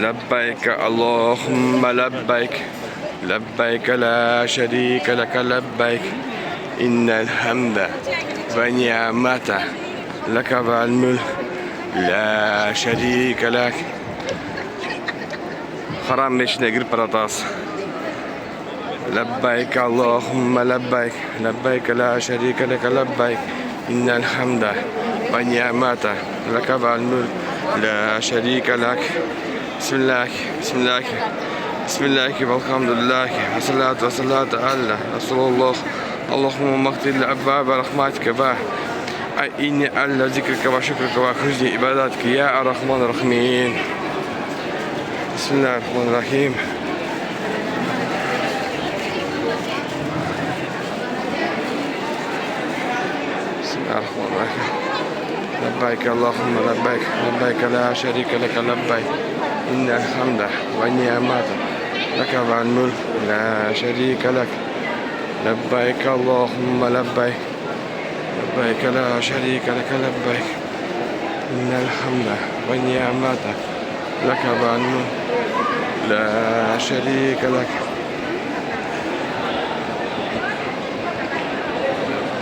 لبيك اللهم لبيك لبيك لا شريك لك لبيك إن الحمد والنعمة لك والملك لا şerike lek. Haram içine girip aratas. Lebbeyk Allahümme lebbeyk. Lebbeyk la şerike leke lebbeyk. İnnel hamde ve ni'mete leke vel mulk la şerike lek. Bismillah. Bismillah. Bismillah ve elhamdülillah. Ve salatu ve salatu ala Resulullah. Allahümme maktil ebbabe rahmatike ve إني على ذكرك وشكرك وحسن عبادتك يا الرحمن الرحيم. بسم الله الرحمن الرحيم. بسم الله الرحمن الرحيم. لبيك اللهم لبيك لبيك لا شريك لك لبيك إن الحمد والنعمة لك والملك لا شريك لك لبيك اللهم لبيك لبيك لا شريك لك لبيك إن الحمد والنعمة لك والملك لا شريك لك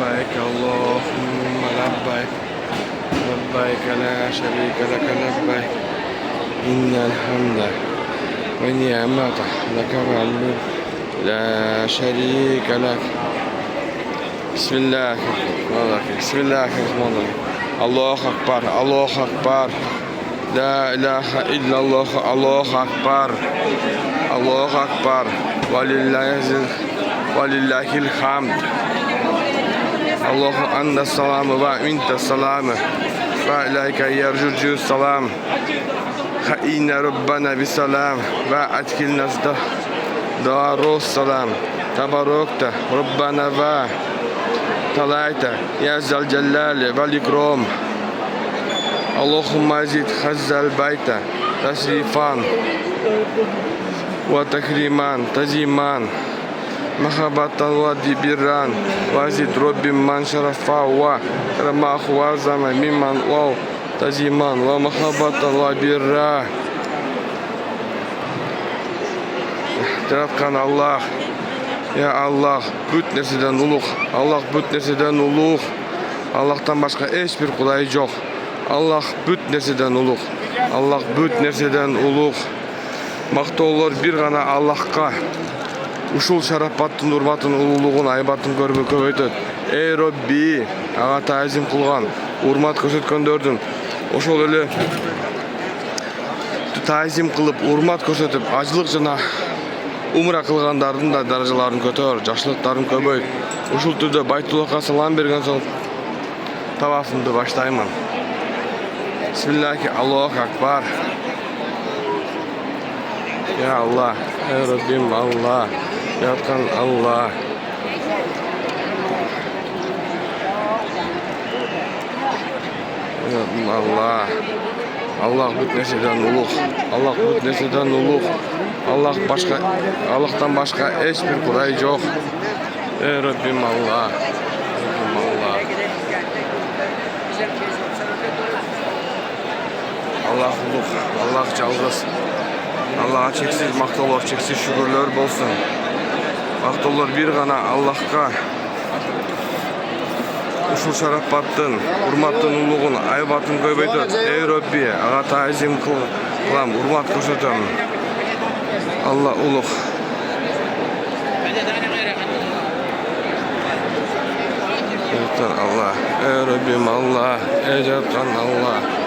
لبيك اللهم لبيك لبيك لا شريك لك لبيك إن الحمد والنعمة لك والملك لا شريك لك. Bismillahirrahmanirrahim. Bismillahirrahmanirrahim. Allahu Akbar. Allahu Akbar. La ilahe illallah. Allahu Akbar. Allahu Akbar. Velillahil hamd. Allahu anda salamı ve minta salamı. Ve ileyke yercucu salam. Inne Rabbana bisalam. Ve atkilna darus salam. Tabarokta Rabbana ve طلعت يا ذا الجلال والإكرام. اللهم زد هذا البيت تشريفا وتكريما تزيما محبة وبرا وزد رب من شرفا وكرمه وعظم ممن واو تزيما ومحبة وبرا. Yaratkan Allah. Ya Allah, bütnesinden uluk. Allah bütnesinden uluk. Allah'tan başka hiçbir kuday yok. Allah bütnesinden uluk. Allah bütnesinden uluk. Maqtollar bir gana Allah'a. Uşul şarapattın, urmatın, ululuğun, aybatın görüp köbeytет. Ey Rabbi, ağa tazim kılgan, urmat körsötkönдөrdүн. Oşol öyle tazim kılıp, urmat körsötüp, acılık jana umra kılgandardın da darajalaарын көтөр, жакшылыктарын көбөйт. Ушул түрдө Байтуллахка салам берген соң тавафымды баштаймын. Бисмиллахи Аллаху Акбар. Ya Allah, ey Rabbim Allah, yaratkan Allah. Ya Rabbim Allah. Allah bütnesinden uluk. Allah bütnesinden uluk. Allah'tan başka hiçbir kuray yok. Ey Rabbim Allah. Rabbim Allah. Allah uluk. Allah çalgız. Allah'a çeksiz maqtollar, çeksiz şükürler bolsun. Maqtollar bir gana Allah'a. Uşul şarapattın, urmattın uluğun, aybatın köbeytет. Ey Rabbi, ağa tazim kılam, urmat körsötөм. Allah uluk. Yaratan Allah, ey Rabbim Allah, ey yaratan Allah.